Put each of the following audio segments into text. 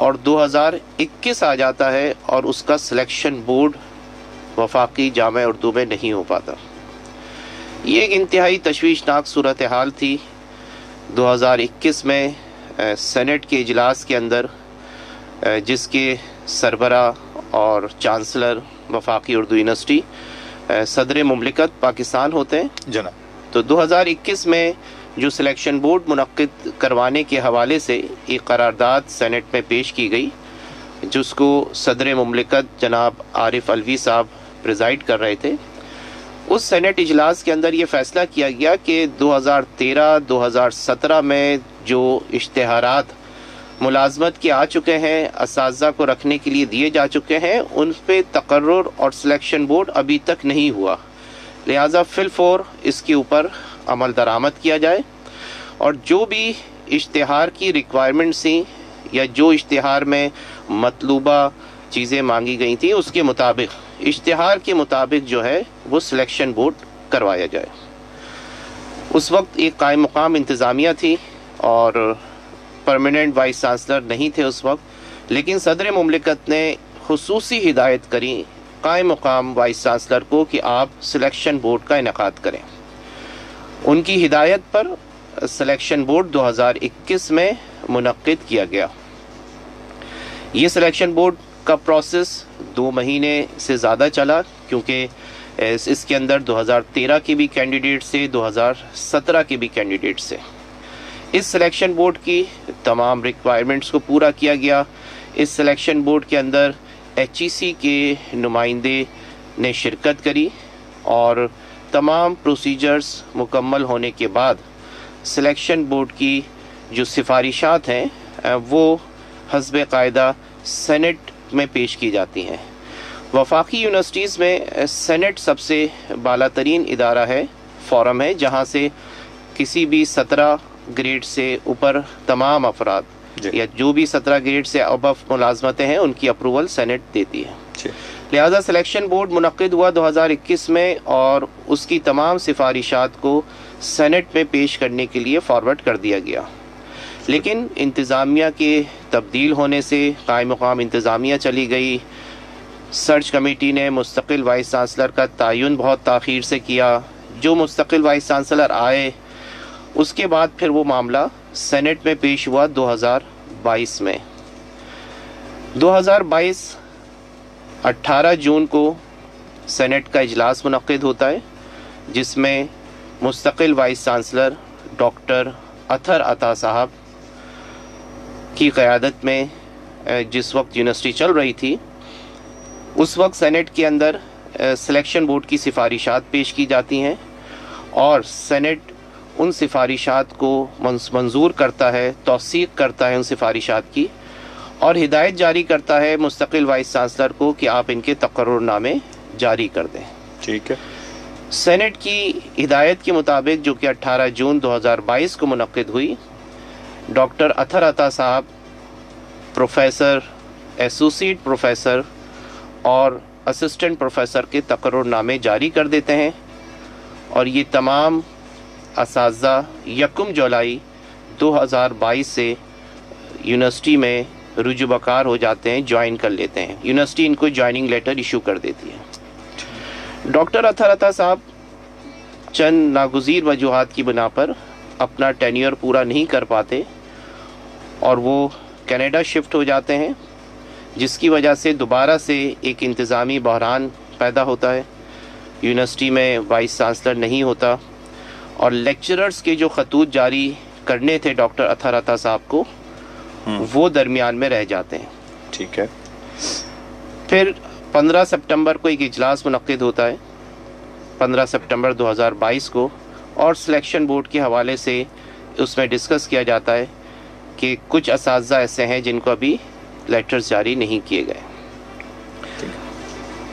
اور 2021 آ جاتا ہے اور اس کا سلیکشن بورڈ وفاقی جامع اردو میں نہیں ہو پاتا. یہ ایک انتہائی تشویشناک صورتحال تھی. 2021 میں سینٹ کے اجلاس کے اندر جس کے سربراہ اور چانسلر وفاقی اردو یونیورسٹی صدر مملکت پاکستان ہوتے ہیں جناب. تو 2021 میں جو سلیکشن بورڈ منعقد کروانے کے حوالے سے ایک قرارداد سینٹ میں پیش کی گئی جس کو صدر مملکت جناب عارف علوی صاحب پریزائڈ کر رہے تھے. اس سینٹ اجلاس کے اندر یہ فیصلہ کیا گیا کہ 2013-2017 میں جو اشتہارات ملازمت کے آ چکے ہیں، اساتذہ کو رکھنے کے لیے دیے جا چکے ہیں، ان پہ تقرر اور سلیکشن بورڈ ابھی تک نہیں ہوا. لہٰذا فی الفور اس کے اوپر عمل درآمد کیا جائے اور جو بھی اشتہار کی ریکوائرمنٹس تھیں یا جو اشتہار میں مطلوبہ چیزیں مانگی گئی تھیں اس کے مطابق، اشتہار کے مطابق جو ہے وہ سلیکشن بورڈ کروایا جائے. اس وقت ایک قائم مقام انتظامیہ تھی اور پرماننٹ وائس چانسلر نہیں تھے اس وقت، لیکن صدر مملکت نے خصوصی ہدایت کری قائم مقام وائس چانسلر کو کہ آپ سلیکشن بورڈ کا انعقاد کریں. ان کی ہدایت پر سلیکشن بورڈ 2021 میں منعقد کیا گیا. یہ سلیکشن بورڈ کا پروسیس 2 مہینے سے زیادہ چلا کیونکہ اس کے اندر 2013 کے بھی کینڈیڈیٹ سے 2017 کے بھی کینڈیڈیٹ سے. اس سلیکشن بورڈ کی تمام ریکوائرمنٹس کو پورا کیا گیا. اس سلیکشن بورڈ کے اندر HEC کے نمائندے نے شرکت کری اور تمام پروسیجرز مکمل ہونے کے بعد سلیکشن بورڈ کی جو سفارشات ہیں وہ حسب قاعدہ سینٹ میں پیش کی جاتی ہیں. وفاقی یونیورسٹیز میں سینٹ سب سے بالا ترین ادارہ ہے، فورم ہے، جہاں سے کسی بھی 17 گریڈ سے اوپر تمام افراد یا جو بھی 17 گریڈ سے ابو ملازمتیں ہیں ان کی اپروول سینٹ دیتی ہے. لہذا سلیکشن بورڈ منعقد ہوا 2021 میں اور اس کی تمام سفارشات کو سینٹ میں پیش کرنے کے لیے فارورڈ کر دیا گیا. لیکن انتظامیہ کے تبدیل ہونے سے قائم مقام انتظامیہ چلی گئی. سرچ کمیٹی نے مستقل وائس چانسلر کا تعین بہت تاخیر سے کیا. جو مستقل وائس چانسلر آئے اس کے بعد پھر وہ معاملہ سینٹ میں پیش ہوا 2022 میں. 2022 18 جون کو سینٹ کا اجلاس منعقد ہوتا ہے جس میں مستقل وائس چانسلر ڈاکٹر اطہر عطا صاحب کی قیادت میں جس وقت یونیورسٹی چل رہی تھی اس وقت سینٹ کے اندر سلیکشن بورڈ کی سفارشات پیش کی جاتی ہیں اور سینٹ ان سفارشات کو منظور کرتا ہے، توثیق کرتا ہے ان سفارشات کی اور ہدایت جاری کرتا ہے مستقل وائس چانسلر کو کہ آپ ان کے تقرر نامے جاری کر دیں. ٹھیک ہے. سینٹ کی ہدایت کے مطابق جو کہ 18 جون 2022 کو منعقد ہوئی، ڈاکٹر اطہر عطا صاحب پروفیسر، ایسوسیٹ پروفیسر اور اسسٹنٹ پروفیسر کے تقرر نامے جاری کر دیتے ہیں اور یہ تمام اساتذہ 1 جولائی 2022 سے یونیورسٹی میں رجوع بکار ہو جاتے ہیں، جوائن کر لیتے ہیں. یونیورسٹی ان کو جوائننگ لیٹر ایشو کر دیتی ہے. ڈاکٹر اطہر عطا صاحب چند ناگزیر وجوہات کی بنا پر اپنا ٹینیور پورا نہیں کر پاتے اور وہ کینیڈا شفٹ ہو جاتے ہیں جس کی وجہ سے دوبارہ سے ایک انتظامی بحران پیدا ہوتا ہے. یونیورسٹی میں وائس چانسلر نہیں ہوتا اور لیکچررز کے جو خطوط جاری کرنے تھے ڈاکٹر اطہر عطا صاحب کو وہ درمیان میں رہ جاتے ہیں. ٹھیک ہے. پھر 15 سپٹمبر کو ایک اجلاس منعقد ہوتا ہے 15 سپٹمبر 2022 کو اور سلیکشن بورڈ کے حوالے سے اس میں ڈسکس کیا جاتا ہے کہ کچھ اساتذہ ایسے ہیں جن کو ابھی لیٹرز جاری نہیں کیے گئے.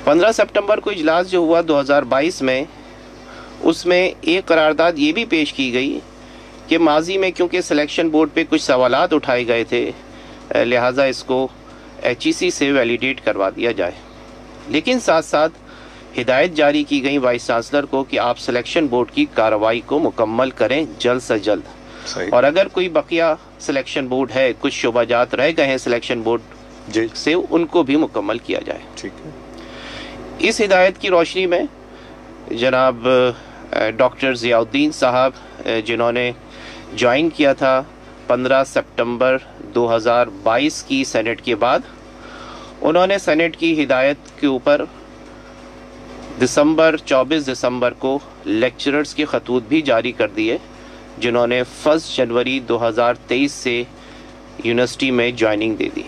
15 سپٹمبر کو اجلاس جو ہوا 2022 میں اس میں ایک قرارداد یہ بھی پیش کی گئی کہ ماضی میں کیونکہ سلیکشن بورڈ پہ کچھ سوالات اٹھائے گئے تھے لہٰذا اس کو HEC سے ویلیڈیٹ کروا دیا جائے. لیکن ساتھ ساتھ ہدایت جاری کی گئی وائس چانسلر کو کہ آپ سلیکشن بورڈ کی کارروائی کو مکمل کریں جلد سے جلد. اور اگر کوئی بقیہ سلیکشن بورڈ ہے، کچھ شعبہ جات رہ گئے ہیں سلیکشن بورڈ سے، ان کو بھی مکمل کیا جائے. ٹھیک ہے. اس ہدایت کی روشنی میں جناب ڈاکٹر ضیاء الدین صاحب جنہوں نے جوائن کیا تھا 15 سپٹمبر 2022 کی سینٹ کے بعد، انہوں نے سینٹ کی ہدایت کے اوپر 24 دسمبر کو لیکچررز کے خطوط بھی جاری کر دیے، جنہوں نے 1 جنوری 2023 سے یونیورسٹی میں جوائننگ دے دی،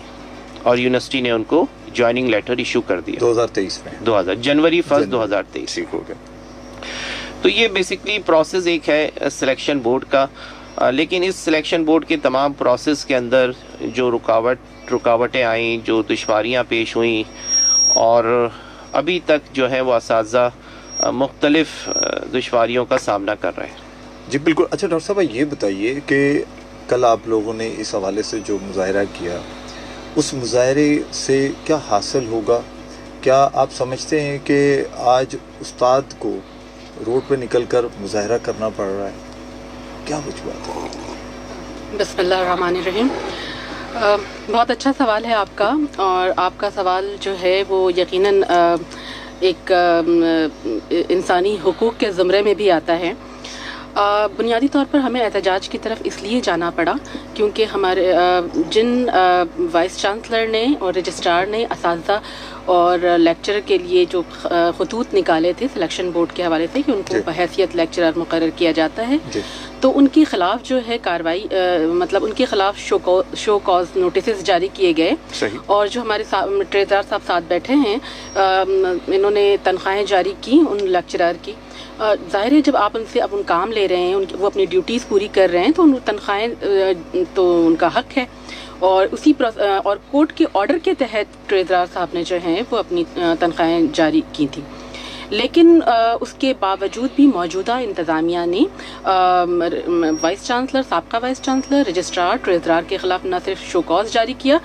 اور یونیورسٹی نے ان کو جوائننگ لیٹر ایشو کر دیا 2023 میں، جنوری 1 2023. ٹھیک ہو گیا. تو یہ بیسکلی پروسیس ایک ہے سلیکشن بورڈ کا. لیکن اس سلیکشن بورڈ کے تمام پروسیس کے اندر جو رکاوٹیں آئیں، جو دشواریاں پیش ہوئیں، اور ابھی تک جو ہے وہ اساتذہ مختلف دشواریوں کا سامنا کر رہے ہیں. جی بالکل. اچھا ڈاکٹر صاحب یہ بتائیے کہ کل آپ لوگوں نے اس حوالے سے جو مظاہرہ کیا، اس مظاہرے سے کیا حاصل ہوگا؟ کیا آپ سمجھتے ہیں کہ آج استاد کو روڈ پہ نکل کر مظاہرہ کرنا پڑ رہا ہے؟ کیا وجوہات ہے؟ بسم اللہ الرحمن الرحیم. بہت اچھا سوال ہے آپ کا، اور آپ کا سوال جو ہے وہ یقیناً ایک انسانی حقوق کے زمرے میں بھی آتا ہے. بنیادی طور پر ہمیں احتجاج کی طرف اس لیے جانا پڑا کیونکہ ہمارے جن وائس چانسلر نے اور رجسٹرار نے اساتذہ اور لیکچرر کے لیے جو خطوط نکالے تھے سلیکشن بورڈ کے حوالے سے کہ ان کو بحیثیت لیکچرر مقرر کیا جاتا ہے، تو ان کے خلاف جو ہے کارروائی، مطلب ان کے خلاف شو کاز نوٹسز جاری کیے گئے. اور جو ہمارے ٹریزرار صاحب ساتھ بیٹھے ہیں، انہوں نے تنخواہیں جاری کی ان لیکچرر کی. ظاہر ہے جب آپ ان سے اب کام لے رہے ہیں، وہ اپنی ڈیوٹیز پوری کر رہے ہیں، تو ان تنخواہیں تو ان کا حق ہے. اور اور کورٹ کے آرڈر کے تحت ٹریزرار صاحب نے جو ہیں وہ اپنی تنخواہیں جاری کی تھیں. لیکن اس کے باوجود بھی موجودہ انتظامیہ نے وائس چانسلر، سابقہ وائس چانسلر، رجسٹرار، ٹریزرار کے خلاف نہ صرف شو کاز جاری کیا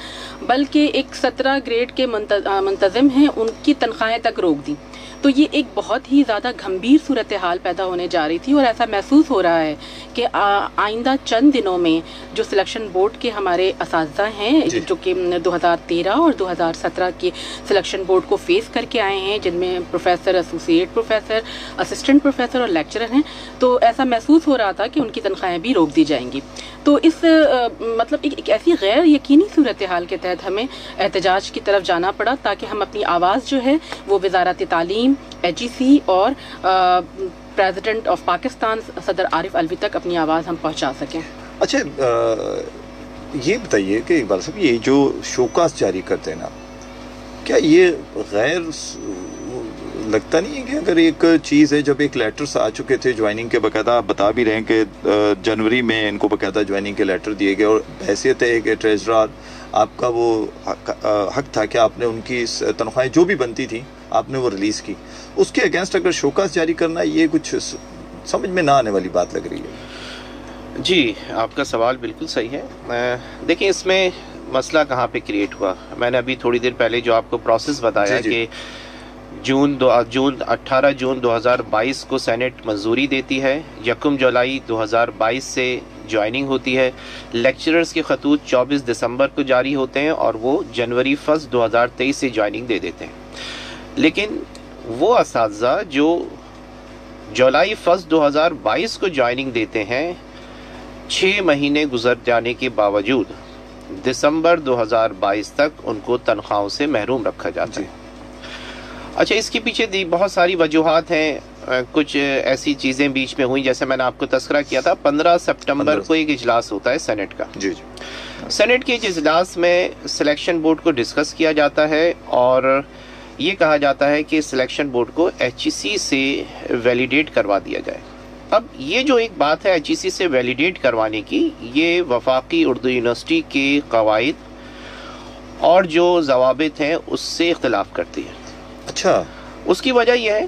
بلکہ ایک 17 گریڈ کے منتظم ہیں ان کی تنخواہیں تک روک دی. تو یہ ایک بہت ہی زیادہ گھمبیر صورتحال پیدا ہونے جا رہی تھی، اور ایسا محسوس ہو رہا ہے کہ آئندہ چند دنوں میں جو سلیکشن بورڈ کے ہمارے اساتذہ ہیں جو کہ 2013 اور 2017 کے سلیکشن بورڈ کو فیس کر کے آئے ہیں، جن میں professor, associate professor, assistant professor اور لیکچرر ہیں، تو ایسا محسوس ہو رہا تھا کہ ان کی تنخواہیں بھی روک دی جائیں گی. تو اس مطلب ایک ایسی غیر یقینی صورتحال کے تحت ہمیں احتجاج کی طرف جانا پڑا تاکہ ہم اپنی آواز جو ہے وہ وزارت تعلیم، HEC اور پریزیڈنٹ آف پاکستان صدر عارف الوی تک اپنی آواز ہم پہنچا سکیں. اچھا یہ بتائیے کہ اقبال صاحب یہ جو شوکاس جاری کرتے ہیں نا، کیا یہ غیر لگتا نہیں ہے کہ اگر ایک چیز ہے، جب ایک لیٹرز آ چکے تھے جوائننگ کے، باقاعدہ بتا بھی رہے ہیں کہ جنوری میں ان کو باقاعدہ جوائننگ کے لیٹر دیے گئے، اور حیثیت ہے کہ ٹریزرار آپ کا وہ حق تھا کہ آپ نے ان کی تنخواہیں جو بھی بنتی تھیں آپ نے وہ ریلیز کی، اس کے اگینسٹ اگر شوکاس جاری کرنا یہ کچھ سمجھ میں نہ آنے والی بات لگ رہی ہے. جی آپ کا سوال بالکل صحیح ہے. دیکھیں اس میں مسئلہ کہاں پہ کریٹ ہوا. میں نے ابھی تھوڑی دیر پہلے جو آپ کو پروسیس بتایا کہ 18 جون 2022 کو سینٹ منظوری دیتی ہے، 1 جولائی 2022 سے جوائننگ ہوتی ہے، لیکچررز کے خطوط 24 دسمبر کو جاری ہوتے ہیں، اور وہ جنوری 1 2023 سے جوائننگ دے دیتے ہیں. لیکن وہ اساتذہ جو جولائی 1 2022 کو جوائننگ دیتے ہیں، 6 مہینے گزر جانے کے باوجود دسمبر 2022 تک ان کو تنخواہوں سے محروم رکھا جاتا ہے. اچھا اس کے پیچھے بہت ساری وجوہات ہیں. کچھ ایسی چیزیں بیچ میں ہوئیں، جیسے میں نے آپ کو تذکرہ کیا تھا 15 سپٹمبر کو ایک اجلاس ہوتا ہے سینٹ کا. سینٹ کے اجلاس میں سلیکشن بورڈ کو ڈسکس کیا جاتا ہے، اور یہ کہا جاتا ہے کہ سلیکشن بورڈ کو HEC سے ویلیڈیٹ کروا دیا جائے. اب یہ جو ایک بات ہے HEC سے ویلیڈیٹ کروانے کی، یہ وفاقی اردو یونیورسٹی کے قواعد اور جو ضوابط ہیں اس سے اختلاف کرتی ہے. اچھا اس کی وجہ یہ ہے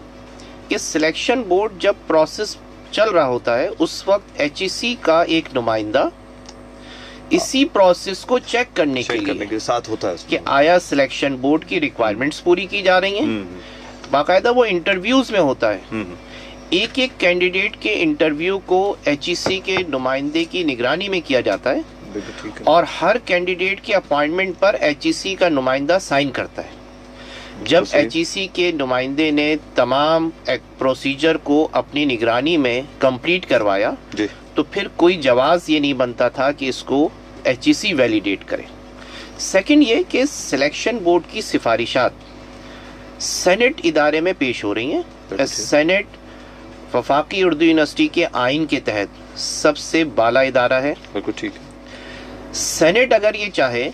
کہ سلیکشن بورڈ جب پروسیس چل رہا ہوتا ہے اس وقت HEC کا ایک نمائندہ اسی پروسیس کو چیک کرنے کے ساتھ ہوتا ہے کہ آیا سلیکشن بورڈ کی ریکوائرمنٹس پوری کی جا رہی ہیں. باقاعدہ وہ انٹرویوز میں ہوتا ہے. ایک ایک کینڈیڈیٹ کے انٹرویو کو HEC کے نمائندے کی نگرانی میں کیا جاتا ہے اور ہر کینڈیڈیٹ کے اپوائنٹمنٹ پر HEC کا نمائندہ سائن کرتا ہے. جب HEC کے نمائندے نے تمام پروسیجر کو اپنی نگرانی میں کمپلیٹ کروایا تو پھر کوئی جواز یہ نہیں بنتا تھا کہ اس کو HEC ویلیڈیٹ کرے. سیکنڈ یہ کہ سلیکشن بورڈ کی سفارشات سینٹ ادارے میں پیش ہو رہی ہیں. سینٹ وفاقی اردو یونیورسٹی کے آئین کے تحت سب سے بالا ادارہ ہے. بالکل ٹھیک ہے. سینٹ اگر یہ چاہے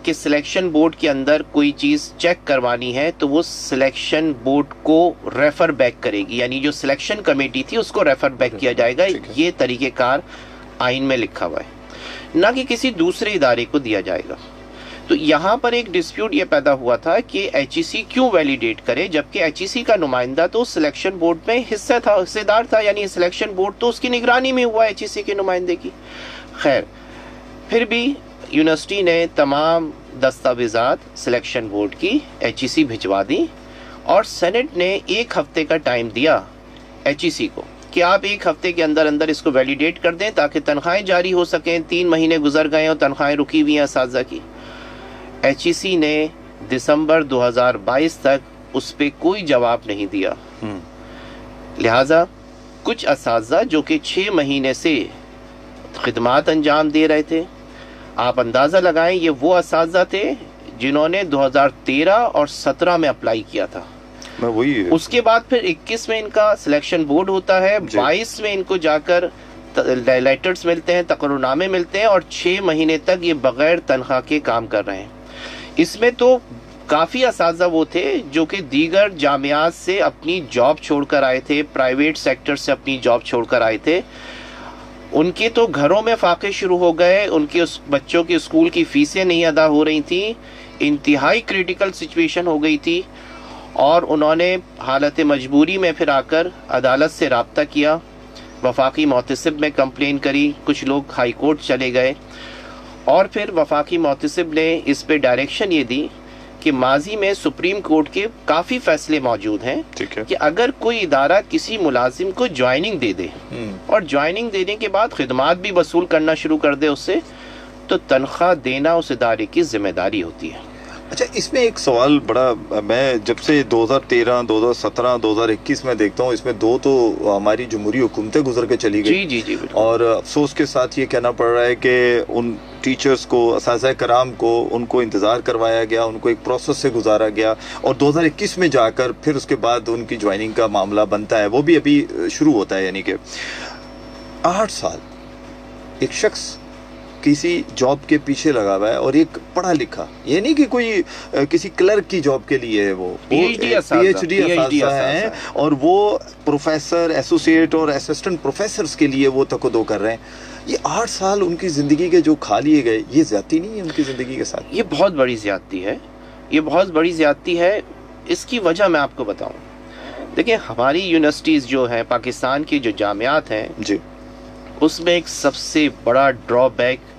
کہ سلیکشن بورڈ کے اندر کوئی چیز چیک کروانی ہے تو وہ سلیکشن بورڈ کو ریفر بیک کرے گی, یعنی جو سلیکشن کمیٹی تھی اس کو ریفر بیک کیا جائے گا. یہ طریقہ کار آئین میں لکھا ہوا ہے, نہ کہ کسی دوسرے ادارے کو دیا جائے گا. تو یہاں پر ایک ڈسپیوٹ یہ پیدا ہوا تھا کہ HEC کیوں ویلیڈیٹ کرے, جبکہ HEC کا نمائندہ تو سلیکشن بورڈ میں حصے دار تھا, یعنی سلیکشن بورڈ تو اس کی نگرانی میں ہوا HEC کے نمائندے کی. خیر, پھر بھی یونیورسٹی نے تمام دستاویزات سلیکشن بورڈ کی HEC بھجوا دی اور سینٹ نے 1 ہفتے کا ٹائم دیا HEC کو کہ آپ 1 ہفتے کے اندر اندر اس کو ویلیڈیٹ کر دیں تاکہ تنخواہیں جاری ہو سکیں. 3 مہینے گزر گئے اور تنخواہیں رکی ہوئی ہیں اساتذہ کی. HEC نے دسمبر 2022 تک اس پہ کوئی جواب نہیں دیا. لہٰذا کچھ اساتذہ جو کہ 6 مہینے سے خدمات انجام دے رہے تھے, آپ اندازہ لگائیں یہ وہ اساتذہ تھے جنہوں نے 2013 اور 17 میں اپلائی کیا تھا. اس کے بعد پھر 21 میں ان کا سلیکشن بورڈ ہوتا ہے, 22 میں ان کو جا کر لیٹرز ملتے ہیں, تقرر نامے ملتے ہیں, اور 6 مہینے تک یہ بغیر تنخواہ کے کام کر رہے ہیں. اس میں تو کافی اساتذہ وہ تھے جو کہ دیگر جامعات سے اپنی جاب چھوڑ کر آئے تھے, پرائیویٹ سیکٹر سے اپنی جاب چھوڑ کر آئے تھے. ان کے تو گھروں میں فاقے شروع ہو گئے, ان کے بچوں کی اسکول کی فیسیں نہیں ادا ہو رہی تھیں, انتہائی کریٹیکل سچویشن ہو گئی تھی, اور انہوں نے حالت مجبوری میں پھر آ کر عدالت سے رابطہ کیا, وفاقی محتسب میں کمپلین کری, کچھ لوگ ہائی کورٹ چلے گئے, اور پھر وفاقی محتسب نے اس پہ ڈائریکشن یہ دی کہ ماضی میں سپریم کورٹ کے کافی فیصلے موجود ہیں کہ اگر کوئی ادارہ کسی ملازم کو جوائننگ دے دے اور جوائننگ دینے کے بعد خدمات بھی وصول کرنا شروع کر دے اس سے, تو تنخواہ دینا اس ادارے کی ذمہ داری ہوتی ہے. اچھا, اس میں ایک سوال بڑا, میں جب سے 2013, 2017, 2021 میں دیکھتا ہوں, اس میں 2 تو ہماری جمہوری حکومتیں گزر کے چلی گئی. جی اور افسوس کے ساتھ یہ کہنا پڑ رہا ہے کہ ان ٹیچرز کو, اساتذہ کرام کو, ان کو انتظار کروایا گیا, ان کو ایک پروسیس سے گزارا گیا, اور 2021 میں جا کر پھر اس کے بعد ان کی جوائننگ کا معاملہ بنتا ہے, وہ بھی ابھی شروع ہوتا ہے. یعنی کہ 8 سال ایک شخص کسی جاب کے پیچھے لگا ہوا ہے, اور ایک پڑھا لکھا, یہ نہیں کہ کوئی کسی کلرک کی جاب کے لیے ہے, وہ PhD اساتذہ ہیں, اور وہ پروفیسر, ایسوسیٹ اور اسسٹنٹ پروفیسرز کے لیے وہ تقدو کر رہے ہیں. یہ 8 سال ان کی زندگی کے جو کھا لیے گئے, یہ زیادتی نہیں ہے ان کی زندگی کے ساتھ؟ یہ بہت بڑی زیادتی ہے, یہ بہت بڑی زیادتی ہے. اس کی وجہ میں آپ کو بتاؤں. دیکھیں, ہماری یونیورسٹیز جو ہیں, پاکستان کی جو جامعات ہیں, جی, اس میں ایک سب سے بڑا ڈرا بیک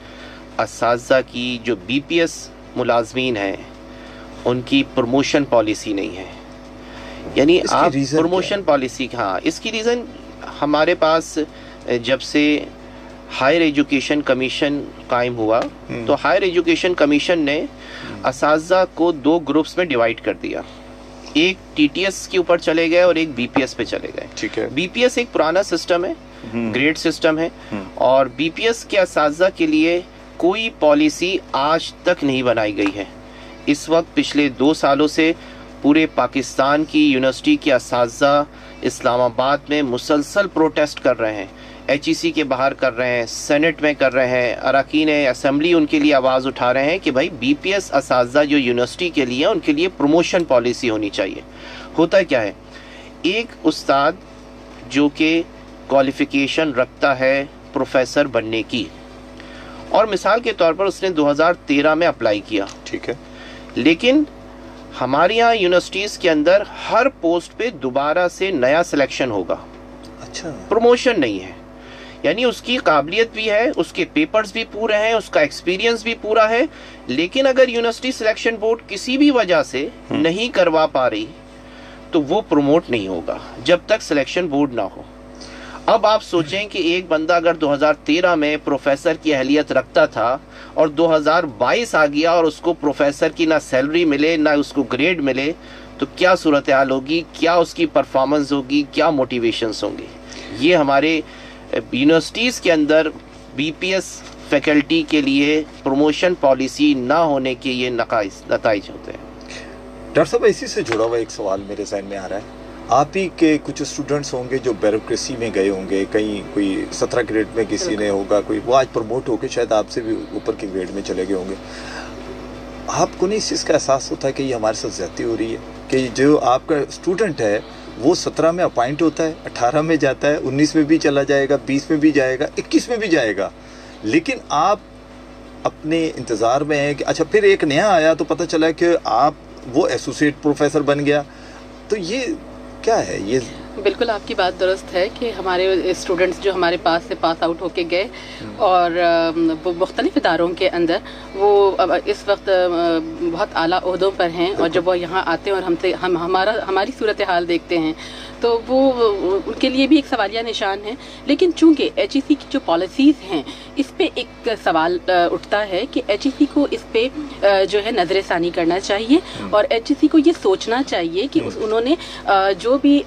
اساتذہ کی جو BPS ملازمین ہیں ان کی پروموشن پالیسی نہیں ہے. یعنی آپ پروموشن پالیسی, ہاں, اس کی ریزن ہمارے پاس جب سے ہائر ایجوکیشن کمیشن قائم ہوا تو ہائر ایجوکیشن کمیشن نے اساتذہ کو 2 گروپس میں ڈیوائیڈ کر دیا. ایک TTS کے اوپر چلے گئے اور ایک BPS پہ چلے گئے. ٹھیک ہے. BPS ایک پرانا سسٹم ہے, گریڈ سسٹم ہے, اور BPS کے اساتذہ کے لیے کوئی پالیسی آج تک نہیں بنائی گئی ہے. اس وقت پچھلے 2 سالوں سے پورے پاکستان کی یونیورسٹی کے اساتذہ اسلام آباد میں مسلسل پروٹیسٹ کر رہے ہیں, HEC کے باہر کر رہے ہیں, سینٹ میں کر رہے ہیں, اراکین اسمبلی ان کے لیے آواز اٹھا رہے ہیں کہ بھائی BPS اساتذہ جو یونیورسٹی کے لیے, ان کے لیے پروموشن پالیسی ہونی چاہیے. ہوتا کیا ہے, ایک استاد جو کہ کوالیفیکیشن رکھتا ہے پروفیسر بننے کی, اور مثال کے طور پر اس نے 2013 میں اپلائی کیا, ٹھیک ہے, لیکن ہمارے یہاں یونیورسٹیز کے اندر ہر پوسٹ پہ دوبارہ سے نیا سلیکشن ہوگا. اچھا, پروموشن نہیں ہے. یعنی اس کی قابلیت بھی ہے, اس کے پیپرز بھی پورے ہیں, اس کا ایکسپیرینس بھی پورا ہے, لیکن اگر یونیورسٹی سلیکشن بورڈ کسی بھی وجہ سے نہیں کروا پا رہی تو وہ پروموٹ نہیں ہوگا جب تک سلیکشن بورڈ نہ ہو. اب آپ سوچیں کہ ایک بندہ اگر 2013 میں پروفیسر کی اہلیت رکھتا تھا اور 2022 آ گیا اور اس کو پروفیسر کی نہ سیلری ملے نہ اس کو گریڈ ملے تو کیا صورتحال ہوگی, کیا اس کی پرفارمنس ہوگی, کیا موٹیویشنز ہوں گی. یہ ہمارے یونیورسٹیز کے اندر بی پی ایس فیکلٹی کے لیے پروموشن پالیسی نہ ہونے کے یہ نتائج ہوتے ہیں. ڈاکٹر صاحب اسی سے جڑا ہوا ایک سوال میرے ذہن میں آ رہا ہے. آپ ہی کے کچھ اسٹوڈنٹس ہوں گے جو بیوروکریسی میں گئے ہوں گے, کہیں کوئی 17 گریڈ میں کسی نے ہوگا, کوئی وہ آج پروموٹ ہو کے شاید آپ سے بھی اوپر کے گریڈ میں چلے گئے ہوں گے. آپ کو نہیں اس چیز کا احساس ہوتا ہے کہ یہ ہمارے ساتھ زیادتی ہو رہی ہے کہ جو آپ کا اسٹوڈنٹ ہے وہ 17 میں اپائنٹ ہوتا ہے, 18 میں جاتا ہے, 19 میں بھی چلا جائے گا, 20 میں بھی جائے گا, 21 میں بھی جائے گا, لیکن آپ اپنے انتظار میں ہیں کہ اچھا پھر ایک نیا آیا تو پتہ چلا کہ آپ وہ ایسوسیٹ پروفیسر بن گیا. تو یہ کیا ہے؟ یہ بالکل آپ کی بات درست ہے کہ ہمارے اسٹوڈنٹس جو ہمارے پاس سے پاس آؤٹ ہو کے گئے اور وہ مختلف اداروں کے اندر وہ اس وقت بہت اعلیٰ عہدوں پر ہیں, اور جب وہ یہاں آتے ہیں اور ہماری صورتحال دیکھتے ہیں تو وہ ان کے لیے بھی ایک سوالیہ نشان ہے. لیکن چونکہ ایچ ای سی کی جو پالیسیز ہیں اس پہ ایک سوال اٹھتا ہے کہ ایچ ای سی کو اس پہ جو ہے نظر ثانی کرنا چاہیے, اور ایچ ای سی کو یہ سوچنا چاہیے کہ انہوں نے جو بھی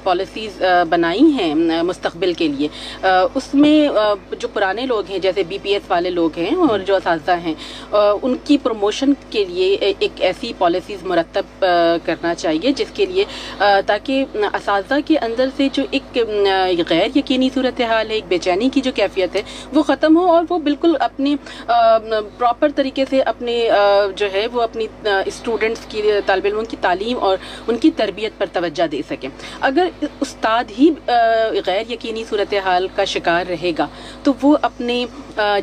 پالیسیز بنائی ہیں مستقبل کے لیے اس میں جو پرانے لوگ ہیں جیسے بی پی ایس والے لوگ ہیں اور جو اساتذہ ہیں ان کی پروموشن کے لیے ایک ایسی پالیسیز مرتب کرنا چاہیے جس کے لیے تاکہ اساتذہ کے اندر سے جو ایک غیر یقینی صورتحال ہے, ایک بے چینی کی جو کیفیت ہے وہ ختم ہو, اور وہ بالکل اپنی پراپر طریقے سے اپنے جو ہے وہ اپنی اسٹوڈنٹس کی, طالب علموں کی تعلیم اور ان کی تربیت پر توجہ دے سکیں. اگر استاد ہی غیر یقینی صورتحال کا شکار رہے گا تو وہ اپنے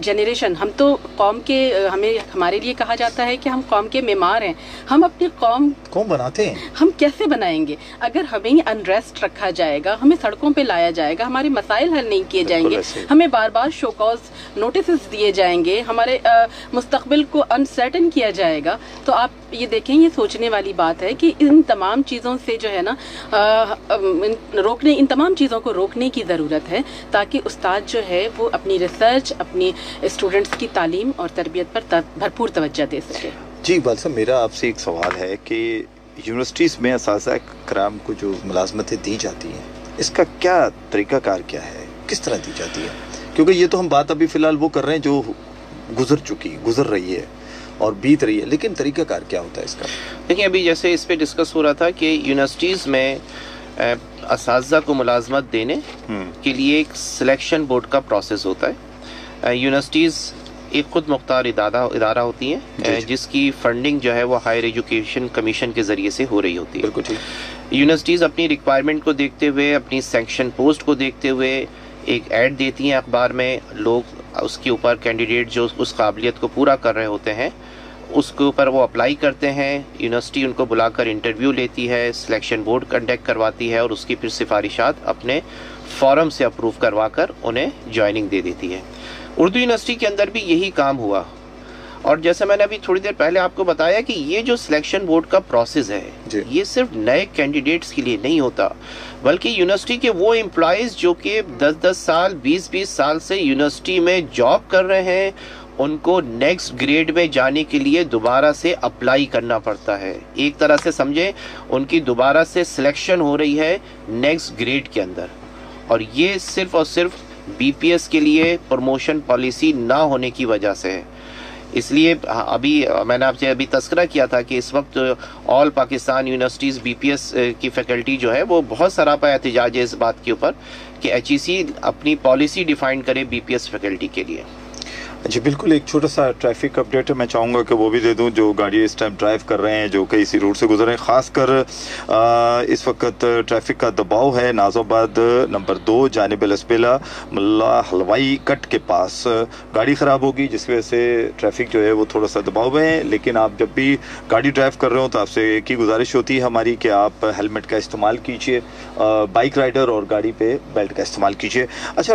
جنریشن, ہم تو قوم کے, ہمارے لیے کہا جاتا ہے کہ ہم قوم کے معمار ہیں, ہم اپنی قوم بناتے ہیں, ہم کیسے بنائیں گے اگر ہمیں انریسٹ رکھا جائے گا, ہمیں سڑکوں پہ لایا جائے گا, ہمارے مسائل حل نہیں کیے جائیں گے, ہمیں بار بار شو کاز نوٹسز دیے جائیں گے, ہمارے مستقبل کو انسرٹن کیا جائے گا. تو آپ یہ دیکھیں, یہ سوچنے والی بات ہے کہ ان تمام چیزوں سے جو ہے نا ان تمام چیزوں کو روکنے کی ضرورت ہے تاکہ استاد جو ہے وہ اپنی ریسرچ, اپنی اسٹوڈنٹس کی تعلیم اور تربیت پر بھرپور توجہ دے سکے. جی اقبال صاحب, میرا آپ سے ایک سوال ہے کہ یونیورسٹیز میں اساتذہ کرام کو جو ملازمتیں دی جاتی ہیں اس کا کیا طریقہ کار کیا ہے, کس طرح دی جاتی ہے؟ کیونکہ یہ تو ہم بات ابھی فی الحال وہ کر رہے ہیں جو گزر رہی ہے اور بیت رہی ہے, لیکن طریقہ کار کیا ہوتا ہے اس کا؟ دیکھیں, ابھی جیسے اس پہ ڈسکس ہو رہا تھا کہ یونیورسٹیز میں اساتذہ کو ملازمت دینے کے لیے ایک سلیکشن بورڈ کا پروسیس ہوتا ہے. یونیورسٹیز ایک خود مختار ادارہ ہوتی ہیں جس کی فنڈنگ جو ہے وہ ہائر ایجوکیشن کمیشن کے ذریعے سے ہو رہی ہوتی ہے. بالکل ٹھیک. یونیورسٹیز اپنی ریکوائرمنٹ کو دیکھتے ہوئے, اپنی سینکشن پوسٹ کو دیکھتے ہوئے ایک ایڈ دیتی ہیں اخبار میں, لوگ اس کے اوپر کینڈیڈیٹ جو اس قابلیت کو پورا کر رہے ہوتے ہیں اس کے اوپر وہ اپلائی کرتے ہیں, یونیورسٹی ان کو بلا کر انٹرویو لیتی ہے, سلیکشن بورڈ کنڈکٹ کرواتی ہے اور اس کی پھر سفارشات اپنے فورم سے اپروو کروا کر انہیں جوائننگ دے دیتی ہے. اردو یونیورسٹی کے اندر بھی یہی کام ہوا, اور جیسے میں نے ابھی تھوڑی دیر پہلے آپ کو بتایا کہ یہ جو سلیکشن بورڈ کا پروسیس ہے یہ صرف نئے کینڈیڈیٹس کے لیے نہیں ہوتا, بلکہ یونیورسٹی کے وہ امپلائیز جو کہ 10 سال 20 سال سے یونیورسٹی میں جاب کر رہے ہیں ان کو نیکسٹ گریڈ میں جانے کے لیے دوبارہ سے اپلائی کرنا پڑتا ہے. ایک طرح سے سمجھیں ان کی دوبارہ سے سلیکشن ہو رہی ہے نیکسٹ گریڈ کے اندر, اور یہ صرف اور صرف بی پی ایس کے لیے پروموشن پالیسی نہ ہونے کی وجہ سے ہے. اس لیے ابھی میں نے آپ سے ابھی تذکرہ کیا تھا کہ اس وقت all Pakistan universities B P S کی فیکلٹی جو ہے وہ بہت سراپا احتجاج ہے اس بات کے اوپر کہ ایچ ای سی اپنی پالیسی ڈیفائن کرے بی پی ایس فیکلٹی کے لیے. جی بالکل, ایک چھوٹا سا ٹریفک اپڈیٹ ہے, میں چاہوں گا کہ وہ بھی دے دوں. جو گاڑی اس ٹائم ڈرائیو کر رہے ہیں جو کئی سی روٹ سے گزر رہے ہیں, خاص کر اس وقت ٹریفک کا دباؤ ہے ناز آباد نمبر 2 جانب الاسپیلا ملا حلوائی کٹ کے پاس. گاڑی خراب ہوگی جس وجہ سے ٹریفک جو ہے وہ تھوڑا سا دباؤ میں ہے, لیکن آپ جب بھی گاڑی ڈرائیو کر رہے ہوں تو آپ سے ایک ہی گزارش ہوتی ہے ہماری کہ آپ ہیلمٹ کا استعمال کیجیے, بائک رائڈر, اور گاڑی پہ بیلٹ کا استعمال کیجیے. اچھا,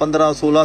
15, 16,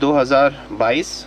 2022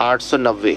890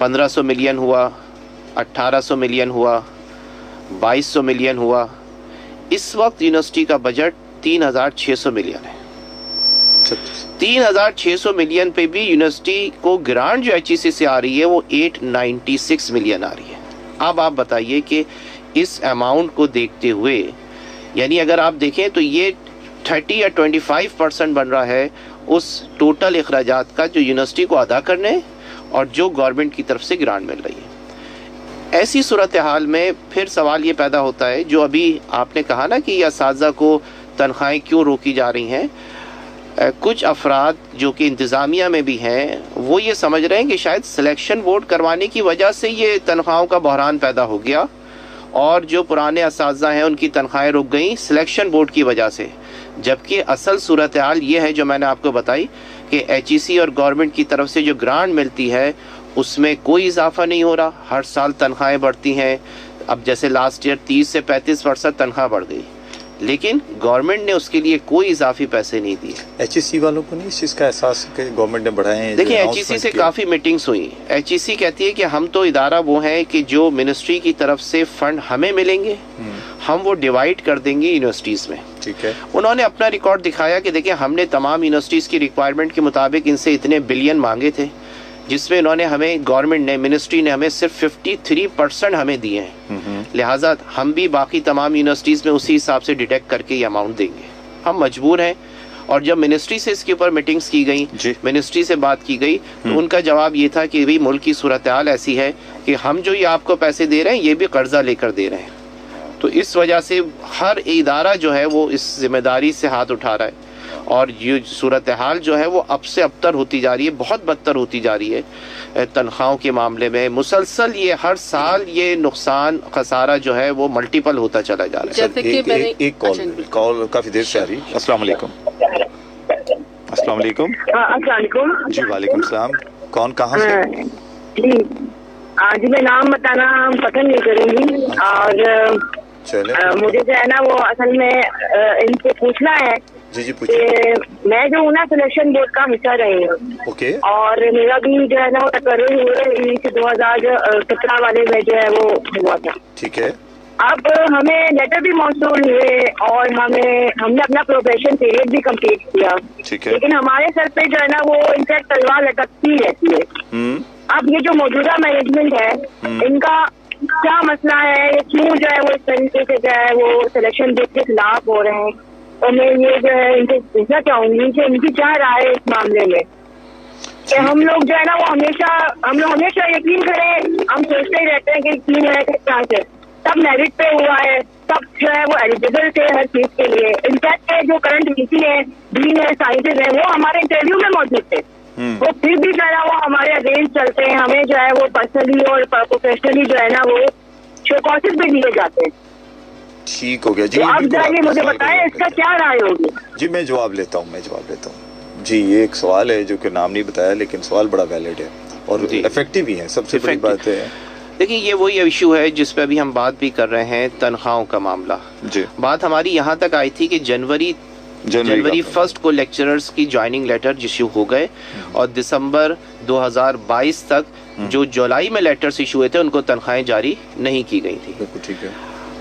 1500 ملین ہوا, 1800 ملین ہوا, 2200 ملین ہوا. اس وقت یونیورسٹی کا بجٹ 3600 ملین ہے. 3600 ملین پہ بھی یونیورسٹی کو گرانٹ جو HEC سے آ رہی ہے وہ 896 ملین آ رہی ہے. اب آپ بتائیے کہ اس اماؤنٹ کو دیکھتے ہوئے, یعنی اگر آپ دیکھیں تو یہ 30 یا 25% بن رہا ہے اس ٹوٹل اخراجات کا جو یونیورسٹی کو ادا کرنے اور جو گورنمنٹ کی طرف سے گرانٹ مل رہی ہے. ایسی صورتحال میں پھر سوال یہ پیدا ہوتا ہے, جو ابھی آپ نے کہا نا کہ یہ اساتذہ کو تنخواہیں کیوں روکی جا رہی ہیں, کچھ افراد جو کہ انتظامیہ میں بھی ہیں وہ یہ سمجھ رہے ہیں کہ شاید سلیکشن بورڈ کروانے کی وجہ سے یہ تنخواہوں کا بحران پیدا ہو گیا, اور جو پرانے اساتذہ ہیں ان کی تنخواہیں رک گئیں سلیکشن بورڈ کی وجہ سے. جبکہ اصل صورتحال یہ ہے جو میں نے آپ کو بتائی کہ HEC اور گورنمنٹ کی طرف سے جو گرانٹ ملتی ہے اس میں کوئی اضافہ نہیں ہو رہا, ہر سال تنخواہیں بڑھتی ہیں. اب جیسے لاسٹ ایئر 30 سے 35% تنخواہ بڑھ گئی, لیکن گورنمنٹ نے اس کے لیے کوئی اضافی پیسے نہیں دیے. HEC والوں کو نہیں اس چیز کا احساس کہ گورنمنٹ نے بڑھائے ہیں؟ دیکھیں HEC سے کافی میٹنگز ہوئی. HEC کہتی ہے کہ ہم تو ادارہ وہ ہیں کہ جو منسٹری کی طرف سے فنڈ ہمیں ملیں گے ہم وہ ڈیوائڈ کر دیں گے یونیورسٹیز میں. ٹھیک ہے. انہوں نے اپنا ریکارڈ دکھایا کہ دیکھیں ہم نے تمام یونیورسٹیز کی ریکوائرمنٹ کے مطابق ان سے اتنے بلین مانگے تھے, جس میں انہوں نے ہمیں گورنمنٹ نے منسٹری نے ہمیں صرف 53% ہمیں دیے ہیں. لہٰذا ہم بھی باقی تمام یونیورسٹیز میں اسی حساب سے ڈیٹیکٹ کر کے یہ اماؤنٹ دیں گے, ہم مجبور ہیں. اور جب منسٹری سے اس کے اوپر میٹنگز کی گئی, منسٹری سے بات کی گئی, تو ان کا جواب یہ تھا کہ بھی ملک کی صورتحال ایسی ہے کہ ہم جو یہ آپ کو پیسے دے رہے ہیں یہ بھی قرضہ لے کر دے رہے ہیں. تو اس وجہ سے ہر ادارہ جو ہے وہ اس ذمہ داری سے ہاتھ اٹھا رہا ہے, اور یہ صورتحال جو ہے وہ اب سے ابتر ہوتی جا رہی ہے, بہت بدتر ہوتی جا رہی ہے. تنخواہوں کے معاملے میں مسلسل یہ ہر سال یہ نقصان خسارہ جو ہے وہ ملٹیپل ہوتا چلا جا رہا ہے. ایک کال کافی دیر سے آ رہی. السلام علیکم. السلام علیکم. السلام علیکم. جی وعلیکم السلام. کون کہاں سے؟ جی میں نام بتانا پسند نہیں کروں گی, اور مجھے جو ہے نا وہ اصل میں ان سے پوچھنا ہے کہ میں جو ہوں نا سلیکشن بورڈ کا حصہ رہی ہوں, اور میرا بھی جو ہے نا وہ تقرر ہوئے 2017 والے میں جو ہے وہ ہوا تھا. ٹھیک ہے. اب ہمیں لیٹر بھی موصول ہوئے اور ہم نے اپنا پروبیشن پیریڈ بھی کمپلیٹ کیا, لیکن ہمارے سر پہ جو ہے نا وہ انفیکٹ تلوار لٹکتی رہتی ہے. اب یہ جو موجودہ مینجمنٹ ہے ان کا کیا مسئلہ ہے, کیوں جو ہے وہ اس طریقے سے جو ہے وہ سلیکشن بورڈ کے خلاف ہو رہے ہیں, اور میں یہ جو ہے ان سے پوچھنا چاہوں گی کہ ان کی کیا رائے ہے اس معاملے میں, کہ ہم لوگ جو ہے نا وہ ہمیشہ یقین کریں. ہم سوچتے ہی رہتے ہیں کہ ٹیم ہے کس طرح سے سب میرٹ پہ ہوا ہے, سب جو ہے وہ ایلیجیبل تھے ہر چیز کے لیے. انفیکٹ جو کرنٹ VC ہے, ڈین ہے, سائنسز ہے, وہ ہمارے انٹرویو میں موجود تھے, وہ پھر بھی جو ہے نا وہ ہمارے اگینسٹ چلتے ہیں. ہمیں جو ہے وہ پرسنلی اور پروفیشنلی جو ہے نا وہ شو کاسز بھی دیے جاتے ہیں. ٹھیک ہو گیا جی. اب جائیے مجھے بتائیں اس کا کیا رائے ہوگی. جی میں جواب لیتا ہوں. جی یہ ایک سوال ہے جو کہ نام نہیں بتایا, لیکن سوال بڑا ویلڈ ہے اور افیکٹو بھی ہے. سب سے بڑی بات ہے دیکھیں یہ وہی ایشو ہے جس پہ ابھی ہم بات بھی کر رہے ہیں, تنخواہوں کا معاملہ. جی بات ہماری یہاں تک آئی تھی کہ جنوری 1 کو لیکچررز کی جوائننگ لیٹر ایشو ہو گئے, اور دسمبر 2022 تک جو جولائی میں لیٹرز ایشو ہوئے تھے ان کو تنخواہیں جاری نہیں کی گئی تھی. ٹھیک ہے.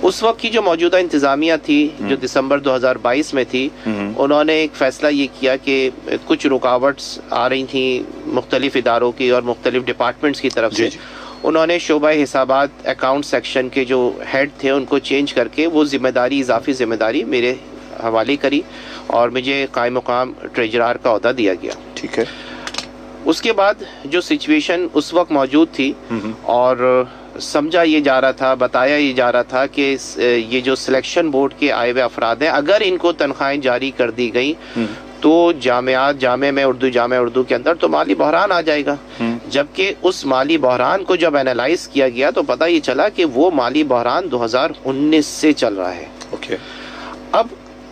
اس وقت کی جو موجودہ انتظامیہ تھی جو دسمبر 2022 میں تھی, انہوں نے ایک فیصلہ یہ کیا کہ کچھ رکاوٹس آ رہی تھیں مختلف اداروں کی اور مختلف ڈپارٹمنٹس کی طرف سے. انہوں نے شعبہ حسابات اکاؤنٹ سیکشن کے جو ہیڈ تھے ان کو چینج کر کے وہ اضافی ذمہ داری میرے حوالے کری, اور مجھے قائم مقام ٹریجرار کا عہدہ دیا گیا. ٹھیک ہے. اس کے بعد جو سچویشن اس وقت موجود تھی اور سمجھا یہ جا رہا تھا, بتایا یہ جا رہا تھا کہ یہ جو سلیکشن بورڈ کے آئے ہوئے افراد ہیں اگر ان کو تنخواہیں جاری کر دی گئی تو جامعہ اردو کے اندر تو مالی بحران آ جائے گا. جبکہ اس مالی بحران کو جب اینالائز کیا گیا تو پتہ یہ چلا کہ وہ مالی بحران 2019 سے چل رہا ہے. اب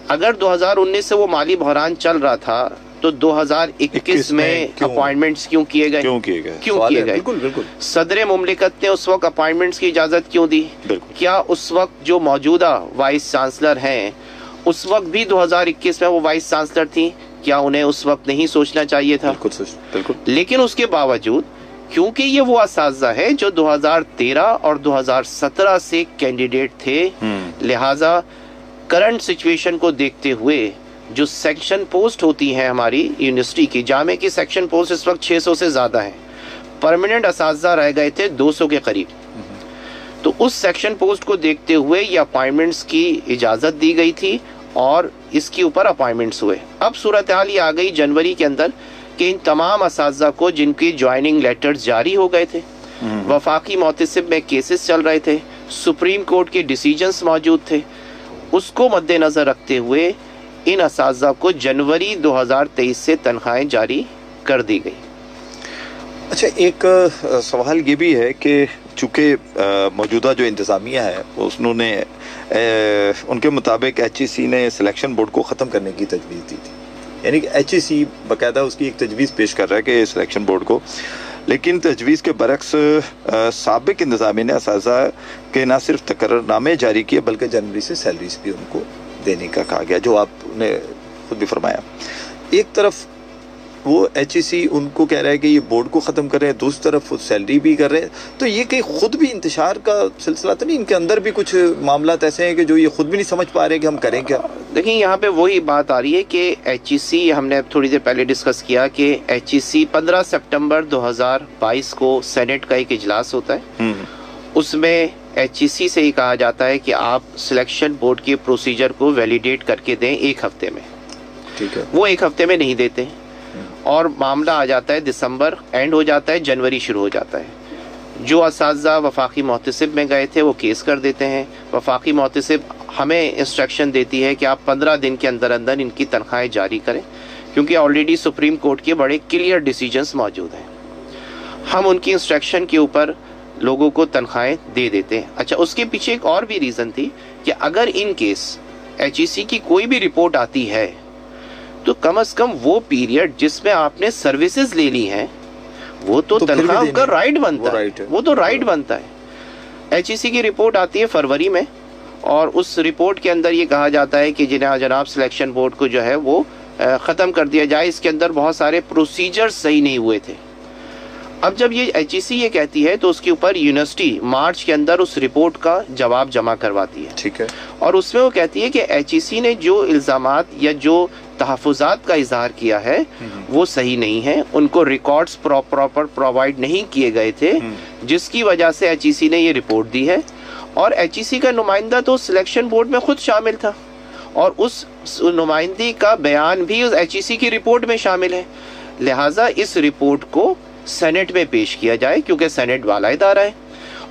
اگر 2019 سے وہ مالی بحران چل رہا تھا تو 2021 میں اپوائنٹمنٹس کیوں کیے گئے؟ صدر مملکت نے اس وقت اپوائنٹمنٹس کی اجازت کیوں دی؟ کیا اس وقت جو موجودہ وائس چانسلر ہیں اس وقت بھی 2021 میں وہ وائس چانسلر تھیں؟ کیا انہیں اس وقت نہیں سوچنا چاہیے تھا؟ بالکل. لیکن اس کے باوجود کیونکہ یہ وہ اساتذہ ہے جو 2013 اور 2017 سے کینڈیڈیٹ تھے، لہٰذا کرنٹ سچویشن کو دیکھتے ہوئے جو سیکشن پوسٹ ہوتی ہیں ہماری یونیورسٹی کی، جامعہ کی سیکشن پوسٹ اس وقت 600 سے زیادہ ہیں، پرماننٹ اساتذہ رہ گئے تھے 200 کے قریب، تو اس سیکشن پوسٹ کو دیکھتے ہوئے یہ اپائنٹمنٹس کی اجازت دی گئی تھی اور اس کے اوپر اپائنٹمنٹس ہوئے۔ اب صورتحال یہ آ گئی جنوری کے اندر کہ ان تمام اساتذہ کو جن کی جوائننگ لیٹرز جاری ہو گئے تھے، وفاقی محتسب میں کیسز چل رہے تھے، سپریم کورٹ کے ڈیسیجنز موجود تھے، اس کو مد نظر رکھتے ہوئے ان اساتذہ کو جنوری 2023 سے تنخواہیں جاری کر دی گئی۔ اچھا، ایک سوال یہ بھی ہے کہ چونکہ موجودہ جو انتظامیہ ہے انہوں نے ان کے مطابق ایچ ای سی نے سلیکشن بورڈ کو ختم کرنے کی تجویز دی تھی، یعنی کہ ایچ ای سی باقاعدہ اس کی ایک تجویز پیش کر رہا ہے کہ سلیکشن بورڈ کو، لیکن تجویز کے برعکس سابق انتظامیہ نے اساتذہ کے نہ صرف تقرر نامے جاری کیے بلکہ جنوری سے سیلریز بھی ان کو دینے کا کہا گیا، جو آپ نے خود بھی فرمایا۔ ایک طرف وہ ایچ ای سی ان کو کہہ رہا ہے کہ یہ بورڈ کو ختم کر رہے ہیں، دوسری طرف سیلری بھی کر رہے ہیں، تو یہ کہ خود بھی انتشار کا سلسلہ تو نہیں، ان کے اندر بھی کچھ معاملات ایسے ہیں کہ جو یہ خود بھی نہیں سمجھ پا رہے کہ ہم کریں کیا؟ دیکھیں یہاں پہ وہی بات آ رہی ہے کہ ایچ ای سی، ہم نے تھوڑی دیر پہلے ڈسکس کیا کہ ایچ ای سی 15 سپٹمبر 2022 کو سینٹ کا ایک اجلاس ہوتا ہے، اس میں ایچ ای سی سے ہی کہا جاتا ہے کہ آپ سلیکشن بورڈ کے پروسیجر کو ویلیڈیٹ کر کے دیں 1 ہفتے میں، ٹھیک ہے، وہ 1 ہفتے میں نہیں دیتے اور معاملہ آ جاتا ہے دسمبر اینڈ ہو جاتا ہے، جنوری شروع ہو جاتا ہے۔ جو اساتذہ وفاقی محتسب میں گئے تھے وہ کیس کر دیتے ہیں، وفاقی محتسب ہمیں انسٹرکشن دیتی ہے کہ آپ 15 دن کے اندر اندر ان کی تنخواہیں جاری کریں، کیونکہ آلریڈی سپریم کورٹ کے بڑے کلیئر ڈیسیجنز موجود ہیں، ہم ان کی انسٹرکشن کے اوپر لوگوں کو تنخواہیں دے دیتے ہیں۔ اچھا، اس کے پیچھے ایک اور بھی ریزن تھی کہ اگر ان کیس ایچ ای سی کی کوئی بھی رپورٹ آتی ہے تو کم از کم وہ پیریڈ جس میں آپ نے سروسز لے لی ہیں وہ تو تنخواہ کا رائٹ بنتا ہے، وہ تو رائٹ بنتا ہے۔ ایچ ای سی کی رپورٹ آتی ہے فروری میں اور اس رپورٹ کے اندر یہ کہا جاتا ہے کہ جناب سلیکشن بورڈ کو جو ہے وہ ختم کر دیا جائے، اس کے اندر بہت سارے پروسیجر صحیح نہیں ہوئے تھے۔ اب جب یہ ایچ ای سی یہ کہتی ہے تو اس کے اوپر یونیورسٹی مارچ کے اندر اس رپورٹ کا جواب جمع کرواتی ہے، ٹھیک ہے، اور اس میں وہ کہتی ہے کہ ایچ ای سی نے جو الزامات یا جو تحفظات کا اظہار کیا ہے وہ صحیح نہیں ہے، ان کو ریکارڈز پراپر پرووائڈ نہیں کیے گئے تھے، جس کی وجہ سے ایچ ای سی نے یہ رپورٹ دی ہے، اور ایچ ای سی کا نمائندہ تو سلیکشن بورڈ میں خود شامل تھا اور اس نمائندی کا بیان بھی اس ایچ ای سی کی رپورٹ میں شامل ہے، لہٰذا اس رپورٹ کو سینٹ میں پیش کیا جائے کیونکہ سینٹ والا ادارہ ہے،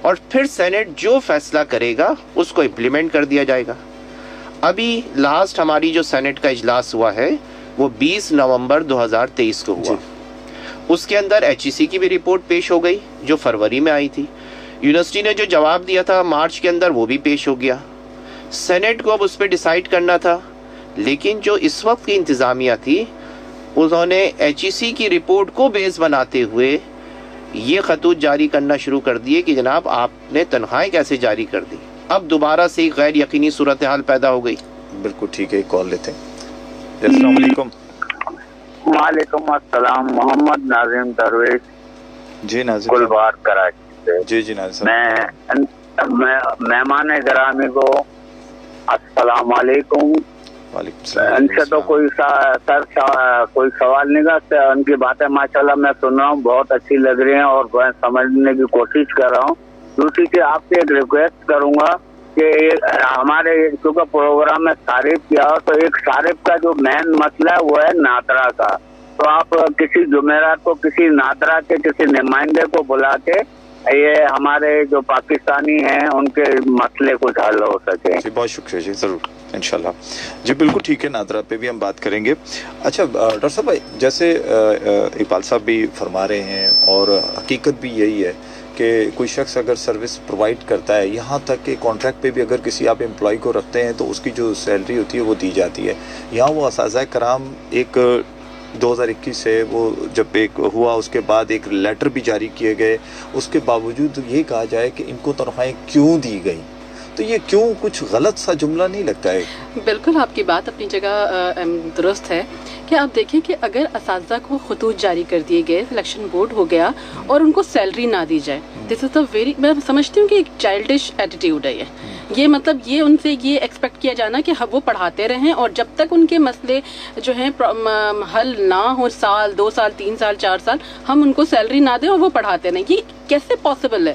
اور پھر سینٹ جو فیصلہ کرے گا اس کو امپلیمنٹ کر دیا جائے گا۔ ابھی لاسٹ ہماری جو سینٹ کا اجلاس ہوا ہے وہ 20 نومبر 2023 کو ہوا، اس کے اندر ایچ ای سی کی بھی رپورٹ پیش ہو گئی جو فروری میں آئی تھی، یونیورسٹی نے جو جواب دیا تھا مارچ کے اندر وہ بھی پیش ہو گیا، سینٹ کو اب اس پہ ڈیسائیڈ کرنا تھا، لیکن جو اس وقت کی انتظامیہ تھی انہوں نے ایچ ای سی کی رپورٹ کو بیس بناتے ہوئے یہ خطوط جاری کرنا شروع کر دیے کہ جناب آپ نے تنخواہیں کیسے جاری کر دی۔ اب دوبارہ سے ایک غیر یقینی صورتحال پیدا ہو گئی۔ بالکل ٹھیک ہے، کال لیتے ہیں۔ السلام علیکم۔ وعلیکم السلام، محمد ناظم درویش، جی ناظم گلبار کراچی سے۔ جی جی ناظم، میں مہمان گرامی کو السلام علیکم۔ ان سے تو کوئی کوئی سوال نہیں کرتے، ان کی باتیں ماشاءاللہ میں سن رہا ہوں، بہت اچھی لگ رہی ہیں اور میں سمجھنے کی کوشش کر رہا ہوں۔ دوسری چیز آپ سے ایک ریکویسٹ کروں گا کہ ہمارے کیونکہ پروگرام میں صارف کیا ہو تو ایک صارف کا جو مین مسئلہ ہے وہ ہے نادرا کا، تو آپ کسی جمعرات کو کسی نادرا کے کسی نمائندے کو بلا کے یہ ہمارے جو پاکستانی ہیں ان کے مسئلے کچھ حل ہو سکے۔ جی بہت شکریہ، جی ضرور انشاءاللہ، جی بالکل ٹھیک ہے، نادرا پہ بھی ہم بات کریں گے۔ اچھا ڈاکٹر صاحب، جیسے اقبال صاحب بھی فرما رہے ہیں اور حقیقت بھی یہی ہے کہ کوئی شخص اگر سروس پرووائڈ کرتا ہے، یہاں تک کہ کانٹریکٹ پہ بھی اگر کسی آپ امپلائی کو رکھتے ہیں تو اس کی جو سیلری ہوتی ہے وہ دی جاتی ہے، یہاں وہ اساتذہ کرام ایک 2021 سے وہ جب ایک ہوا اس کے بعد ایک لیٹر بھی جاری کیے گئے، اس کے باوجود یہ کہا جائے کہ ان کو تنخواہیں کیوں دی گئی، تو یہ کیوں کچھ غلط سا جملہ نہیں لگتا ہے؟ بالکل آپ کی بات اپنی جگہ درست ہے کہ آپ دیکھیں کہ اگر اساتذہ کو خطوط جاری کر دیے گئے, سلیکشن بورڈ ہو گیا اور ان کو سیلری نہ دی جائے, دس از اے ویری, میں سمجھتی ہوں کہ ایک چائلڈش ایٹیٹیوڈ ہے یہ مطلب یہ ان سے یہ ایکسپیکٹ کیا جانا کہ وہ پڑھاتے رہیں اور جب تک ان کے مسئلے جو ہیں حل نہ ہو, سال 2 سال 3 سال 4 سال, ہم ان کو سیلری نہ دیں اور وہ پڑھاتے رہیں. یہ کیسے پاسبل ہے؟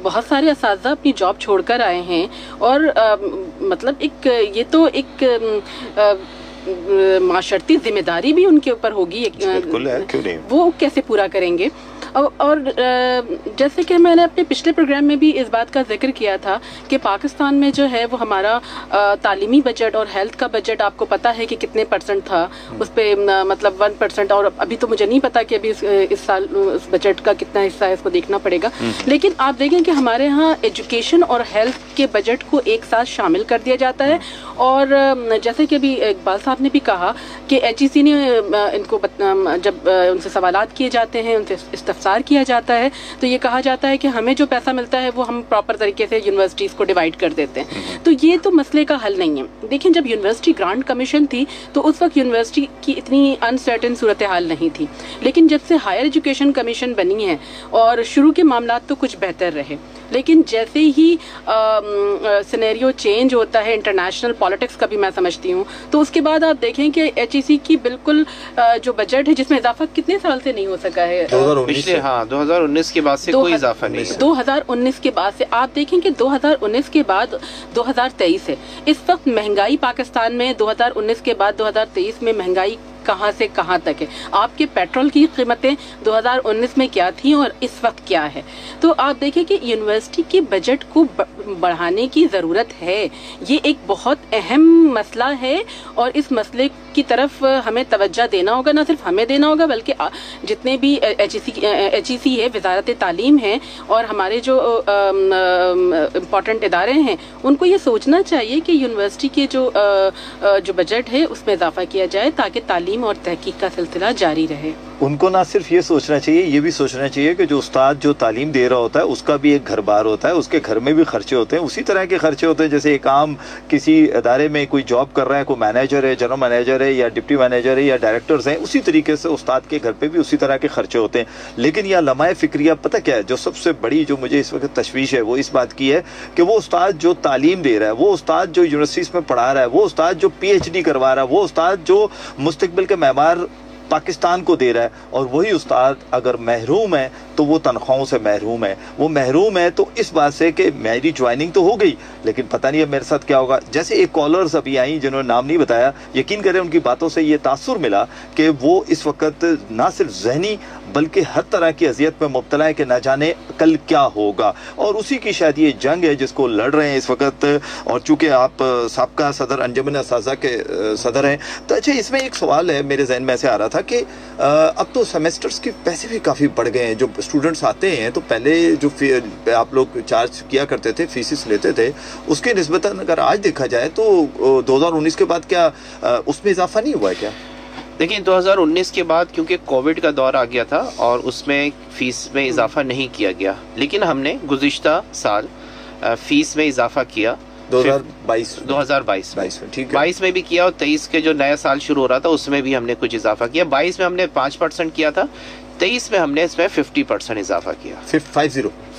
بہت سارے اساتذہ اپنی جاب چھوڑ کر آئے ہیں اور مطلب ایک یہ تو ایک معاشرتی ذمہ داری بھی ان کے اوپر ہوگی, وہ کیسے پورا کریں گے؟ اور جیسے کہ میں نے اپنے پچھلے پروگرام میں بھی اس بات کا ذکر کیا تھا کہ پاکستان میں جو ہے وہ ہمارا تعلیمی بجٹ اور ہیلتھ کا بجٹ آپ کو پتہ ہے کہ کتنے پرسنٹ تھا, اس پہ مطلب 1%, اور ابھی تو مجھے نہیں پتا کہ ابھی اس سال اس بجٹ کا کتنا حصہ ہے, اس کو دیکھنا پڑے گا. لیکن آپ دیکھیں کہ ہمارے ہاں ایجوکیشن اور ہیلتھ کے بجٹ کو ایک ساتھ شامل کر دیا جاتا ہے. اور جیسے کہ ابھی اقبال صاحب نے بھی کہا کہ HEC نے ان کو جب ان سے سوالات کیے جاتے ہیں, ان سے استفسار کیا جاتا ہے, تو یہ کہا جاتا ہے کہ ہمیں جو پیسہ ملتا ہے وہ ہم پراپر طریقے سے یونیورسٹیز کو ڈیوائڈ کر دیتے ہیں. تو یہ تو مسئلے کا حل نہیں ہے. دیکھیں جب یونیورسٹی گرانٹ کمیشن تھی تو اس وقت یونیورسٹی کی اتنی انسرٹن صورتحال نہیں تھی, لیکن جب سے ہائر ایجوکیشن کمیشن بنی ہے اور شروع کے معاملات تو کچھ بہتر رہے, لیکن جیسے ہی سینیریو چینج ہوتا ہے, انٹرنیشنل پالیٹکس کا بھی میں سمجھتی ہوں, تو اس کے بعد آپ دیکھیں کہ HEC کی بالکل جو بجٹ ہے جس میں اضافہ کتنے سال سے نہیں ہو سکا ہے, 2019 کے بعد سے کوئی اضافہ نہیں ہے. 2019 کے بعد سے آپ دیکھیں کہ 2019 کے بعد 2023 ہے. اس وقت مہنگائی پاکستان میں 2019 کے بعد 2023 میں مہنگائی کہاں سے کہاں تک ہے. آپ کے پیٹرول کی قیمتیں 2019 میں کیا تھیں اور اس وقت کیا ہے. تو آپ دیکھیں کہ یونیورسٹی کے بجٹ کو بڑھانے کی ضرورت ہے. یہ ایک بہت اہم مسئلہ ہے اور اس مسئلے کی طرف ہمیں توجہ دینا ہوگا, نہ صرف ہمیں دینا ہوگا بلکہ جتنے بھی HEC ہے, وزارت تعلیم ہے, اور ہمارے جو امپورٹنٹ ادارے ہیں, ان کو یہ سوچنا چاہیے کہ یونیورسٹی کے جو بجٹ ہے اس میں اضافہ کیا جائے تاکہ تعلیم اور تحقیق کا سلسلہ جاری رہے. ان کو نہ صرف یہ سوچنا چاہیے, یہ بھی سوچنا چاہیے کہ جو استاد جو تعلیم دے رہا ہوتا ہے اس کا بھی ایک گھر بار ہوتا ہے, اس کے گھر میں بھی خرچے ہوتے ہیں, اسی طرح کے خرچے ہوتے ہیں جیسے ایک عام کسی ادارے میں کوئی جاب کر رہا ہے, کوئی مینیجر ہے, جنرل مینیجر ہے یا ڈپٹی مینیجر ہے یا ڈائریکٹرز ہیں, اسی طریقے سے استاد کے گھر پہ بھی اسی طرح کے خرچے ہوتے ہیں. لیکن یہ علماء فکریہ پتہ کیا ہے, جو سب سے بڑی جو مجھے اس وقت تشویش ہے وہ اس بات کی ہے کہ وہ استاد جو تعلیم دے رہا ہے, وہ استاد جو یونیورسٹیز میں پڑھا رہا ہے, وہ استاد جو PhD کروا رہا ہے, وہ استاد جو مستقبل کے معمار پاکستان کو دے رہا ہے, اور وہی استاد اگر محروم ہے تو وہ تنخواہوں سے محروم ہے. وہ محروم ہے تو اس بات سے کہ میری جوائننگ تو ہو گئی لیکن پتہ نہیں اب میرے ساتھ کیا ہوگا. جیسے ایک کالرز ابھی آئیں جنہوں نے نام نہیں بتایا, یقین کریں ان کی باتوں سے یہ تاثر ملا کہ وہ اس وقت نہ صرف ذہنی بلکہ ہر طرح کی اذیت میں مبتلا ہے کہ نہ جانے کل کیا ہوگا, اور اسی کی شاید یہ جنگ ہے جس کو لڑ رہے ہیں اس وقت. اور چونکہ آپ سابقہ صدر انجمن اساتذہ کے صدر ہیں, تو اچھا اس میں ایک سوال ہے میرے ذہن میں ایسے آ رہا تھا کہ اب تو سیمیسٹرز کے پیسے بھی کافی بڑھ گئے ہیں. جو اسٹوڈنٹس آتے ہیں تو پہلے جو آپ لوگ چارج کیا کرتے تھے, فیسز لیتے تھے, اس کے نسبتاً اگر آج دیکھا جائے تو 2019 کے بعد کیا اس میں اضافہ نہیں ہوا ہے کیا؟ دیکھیں 2019 کے بعد کیونکہ کووڈ کا دور آ گیا تھا اور اس میں فیس میں اضافہ نہیں کیا گیا, لیکن ہم نے گزشتہ سال فیس میں اضافہ کیا 2022 میں بھی کیا, اور 23 کے جو نیا سال شروع ہو رہا تھا اس میں بھی ہم نے کچھ اضافہ کیا. 22 میں ہم نے 5% کیا تھا, 23 میں ہم نے اس میں 50% اضافہ کیا,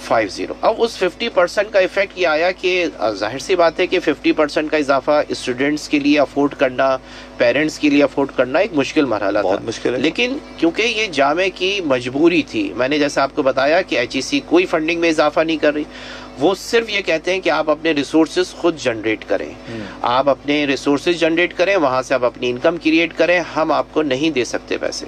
50. اب اس 50% کا ایفیکٹ یہ آیا کہ ظاہر سی بات ہے کہ 50% کا اضافہ اسٹوڈنٹس کے لیے افورڈ کرنا, پیرنٹس کے لیے افورڈ کرنا ایک مشکل مرحلہ تھا. لیکن کیونکہ یہ جامعہ کی مجبوری تھی, میں نے جیسے آپ کو بتایا کہ HEC کوئی فنڈنگ میں اضافہ نہیں کر رہی, وہ صرف یہ کہتے ہیں کہ آپ اپنے ریسورسز خود جنریٹ کریں, آپ اپنے ریسورسز جنریٹ کریں, وہاں سے آپ اپنی انکم کریٹ کریں, ہم آپ کو نہیں دے سکتے پیسے.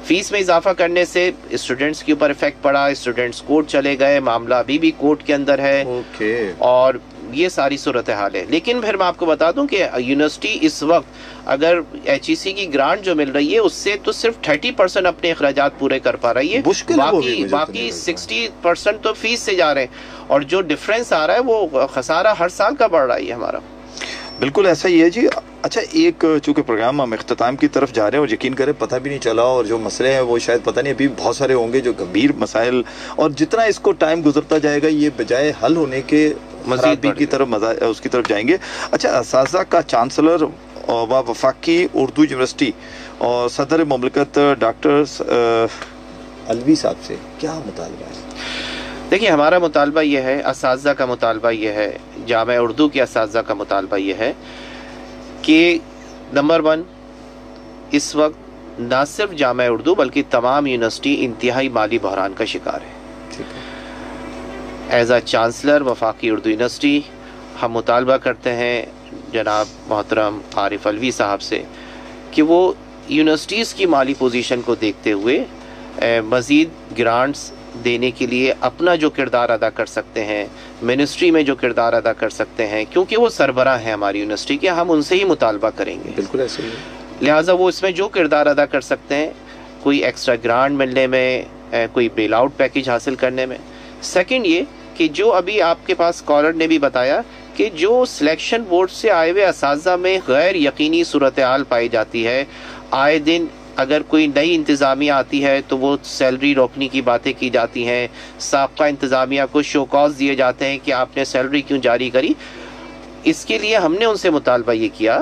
فیس میں اضافہ کرنے سے اسٹوڈنٹس کے اوپر افیکٹ پڑا, اسٹوڈنٹس کورٹ چلے گئے, معاملہ ابھی بھی کورٹ کے اندر ہے, اور یہ ساری صورتحال ہے. لیکن پھر میں آپ کو بتا دوں کہ یونیورسٹی اس وقت اگر HEC کی گرانٹ جو مل رہی ہے اس سے تو صرف 30% اپنے اخراجات پورے کر پا رہی ہے, باقی 60% تو فیس سے جا رہے ہیں, اور جو ڈفرینس آ رہا ہے وہ خسارہ ہر سال کا بڑھ رہا ہے ہمارا. بالکل ایسا ہی ہے جی. اچھا ایک چونکہ پروگرام ہم اختتام کی طرف جا رہے ہیں اور یقین کریں پتہ بھی نہیں چلا, اور جو مسئلے ہیں وہ شاید پتہ نہیں ابھی بہت سارے ہوں گے جو گمبھیر مسائل, اور جتنا اس کو ٹائم گزرتا جائے گا یہ بجائے حل ہونے کے مزید کی طرف اس کی طرف جائیں گے. اچھا اساتذہ کا چانسلر اور وفاقی اردو یونیورسٹی اور صدر مملکت ڈاکٹر الوی صاحب سے کیا مطالبہ ہے؟ دیکھیے ہمارا مطالبہ یہ ہے، اساتذہ کا مطالبہ یہ ہے، جامعہ اردو کے اساتذہ کا مطالبہ یہ ہے کہ نمبر 1 اس وقت نہ صرف جامعہ اردو بلکہ تمام یونیورسٹی انتہائی مالی بحران کا شکار ہے۔ ایز اے چانسلر وفاقی اردو یونیورسٹی ہم مطالبہ کرتے ہیں جناب محترم عارف الوی صاحب سے کہ وہ یونیورسٹیز کی مالی پوزیشن کو دیکھتے ہوئے مزید گرانٹس دینے کے لیے اپنا جو کردار ادا کر سکتے ہیں، منسٹری میں جو کردار ادا کر سکتے ہیں، کیونکہ وہ سربراہ ہیں ہماری یونیورسٹی کے، ہم ان سے ہی مطالبہ کریں گے۔ بالکل ایسے ہی ہے، لہٰذا وہ اس میں جو کردار ادا کر سکتے ہیں، کوئی ایکسٹرا گرانٹ ملنے میں، کوئی بیل آؤٹ پیکج حاصل کرنے میں۔ سیکنڈ یہ کہ جو ابھی آپ کے پاس کالر نے بھی بتایا کہ جو سلیکشن بورڈ سے آئے ہوئے اساتذہ میں غیر یقینی صورتحال پائی جاتی ہے، آئے دن اگر کوئی نئی انتظامیہ آتی ہے تو وہ سیلری روکنے کی باتیں کی جاتی ہیں، سابقہ انتظامیہ کو شو کاز دیے جاتے ہیں کہ آپ نے سیلری کیوں جاری کری۔ اس کے لیے ہم نے ان سے مطالبہ یہ کیا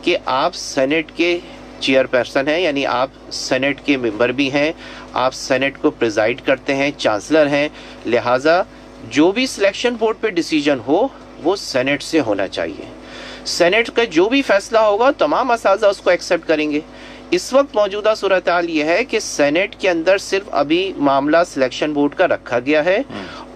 کہ آپ سینٹ کے چیئر پرسن ہیں، یعنی آپ سینٹ کے ممبر بھی ہیں، آپ سینٹ کو پریزائڈ کرتے ہیں، چانسلر ہیں، لہٰذا جو بھی سلیکشن بورڈ پہ ڈیسیجن ہو وہ سینٹ سے ہونا چاہیے۔ سینٹ کا جو بھی فیصلہ ہوگا تمام اساتذہ اس کو ایکسیپٹ کریں گے۔ اس وقت موجودہ صورتحال یہ ہے کہ سینٹ کے اندر صرف ابھی معاملہ سلیکشن بورڈ کا رکھا گیا ہے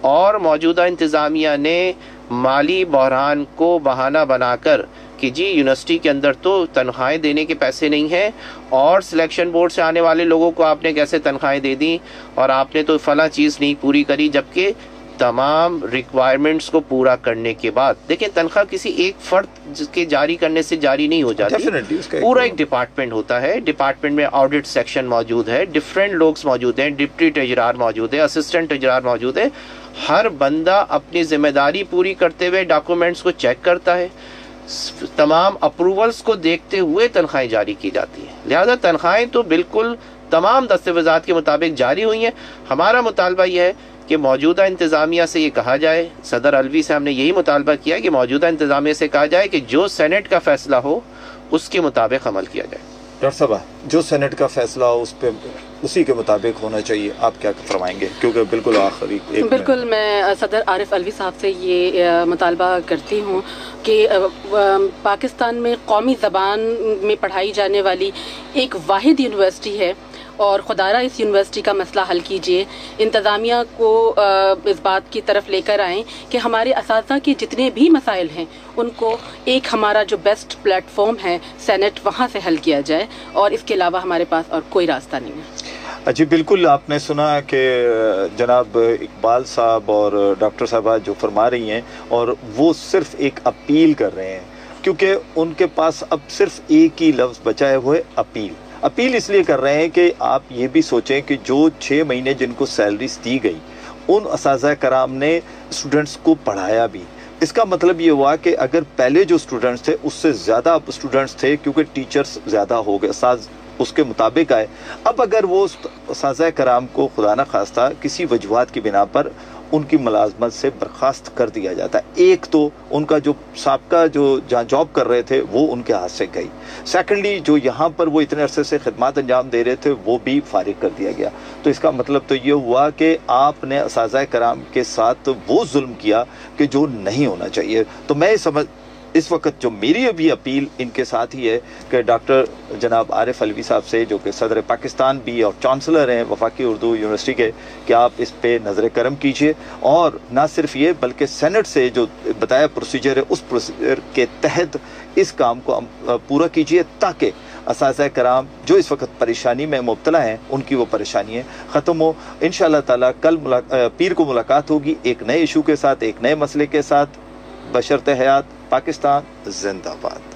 اور موجودہ انتظامیہ نے مالی بحران کو بہانہ بنا کر کہ جی یونیورسٹی کے اندر تو تنخواہیں دینے کے پیسے نہیں ہیں اور سلیکشن بورڈ سے آنے والے لوگوں کو آپ نے کیسے تنخواہیں دے دی اور آپ نے تو فلاں چیز نہیں پوری کری، جبکہ تمام ریکوائرمنٹس کو پورا کرنے کے بعد دیکھیں تنخواہ کسی ایک فرد کے جاری کرنے سے جاری نہیں ہو جاتی، پورا ایک ڈپارٹمنٹ ہوتا ہے، ڈپارٹمنٹ میں آڈٹ سیکشن موجود ہے، ڈفرینٹ لوگ موجود ہیں، ڈپٹی ٹریجرار موجود ہے، اسسٹنٹ ٹریجرار موجود ہے، ہر بندہ اپنی ذمہ داری پوری کرتے ہوئے ڈاکومنٹس کو چیک کرتا ہے، تمام اپروولس کو دیکھتے ہوئے تنخواہیں جاری کی جاتی ہیں۔ لہذا تنخواہیں تو بالکل تمام دستاویزات کے مطابق جاری ہوئی ہیں۔ ہمارا مطالبہ یہ ہے کہ موجودہ انتظامیہ سے یہ کہا جائے، صدر الوی سے ہم نے یہی مطالبہ کیا کہ موجودہ انتظامیہ سے کہا جائے کہ جو سینٹ کا فیصلہ ہو اس کے مطابق عمل کیا جائے۔ ڈاکٹر صاحب جو سینٹ کا فیصلہ ہو اس پہ اسی کے مطابق ہونا چاہیے، آپ کیا فرمائیں گے؟ کیونکہ بالکل آخری بالکل میں صدر عارف الوی صاحب سے یہ مطالبہ کرتی ہوں کہ پاکستان میں قومی زبان میں پڑھائی جانے والی ایک واحد یونیورسٹی ہے اور خدارہ اس یونیورسٹی کا مسئلہ حل کیجیے، انتظامیہ کو اس بات کی طرف لے کر آئیں کہ ہمارے اساتذہ کے جتنے بھی مسائل ہیں ان کو ایک ہمارا جو بیسٹ پلیٹ فارم ہے سینٹ، وہاں سے حل کیا جائے اور اس کے علاوہ ہمارے پاس اور کوئی راستہ نہیں ہے۔ جی بالکل، آپ نے سنا کہ جناب اقبال صاحب اور ڈاکٹر صاحبہ جو فرما رہی ہیں اور وہ صرف ایک اپیل کر رہے ہیں، کیونکہ ان کے پاس اب صرف ایک ہی لفظ بچا ہے، وہ ہے اپیل اس لیے کر رہے ہیں کہ آپ یہ بھی سوچیں کہ جو 6 مہینے جن کو سیلریز دی گئی ان اساتذہ کرام نے اسٹوڈنٹس کو پڑھایا بھی۔ اس کا مطلب یہ ہوا کہ اگر پہلے جو اسٹوڈنٹس تھے اس سے زیادہ اسٹوڈنٹس تھے کیونکہ ٹیچرز زیادہ ہو گئے، اساتذہ اس کے مطابق آئے، اب اگر وہ اساتذہ کرام کو خدا نہ خواستہ کسی وجوہات کی بنا پر ان کی ملازمت سے برخاست کر دیا جاتا ہے، ایک تو ان کا جو سابقہ جو جہاں جاب کر رہے تھے وہ ان کے ہاتھ سے گئی، سیکنڈلی جو یہاں پر وہ اتنے عرصے سے خدمات انجام دے رہے تھے وہ بھی فارغ کر دیا گیا۔ تو اس کا مطلب تو یہ ہوا کہ آپ نے اساتذہ کرام کے ساتھ وہ ظلم کیا کہ جو نہیں ہونا چاہیے۔ تو میں اس وقت جو میری ابھی اپیل ان کے ساتھ ہی ہے کہ ڈاکٹر جناب عارف الوی صاحب سے، جو کہ صدر پاکستان بھی اور چانسلر ہیں وفاقی اردو یونیورسٹی کے، کہ آپ اس پہ نظر کرم کیجئے اور نہ صرف یہ بلکہ سینٹ سے جو بتایا پروسیجر ہے اس پروسیجر کے تحت اس کام کو پورا کیجئے تاکہ اساتذہ کرام جو اس وقت پریشانی میں مبتلا ہیں ان کی وہ پریشانیاں ختم ہو۔ انشاءاللہ تعالی کل پیر کو ملاقات ہوگی ایک نئے ایشو کے ساتھ، ایک نئے مسئلے کے ساتھ۔ بشرط حیات، پاکستان زندہ باد۔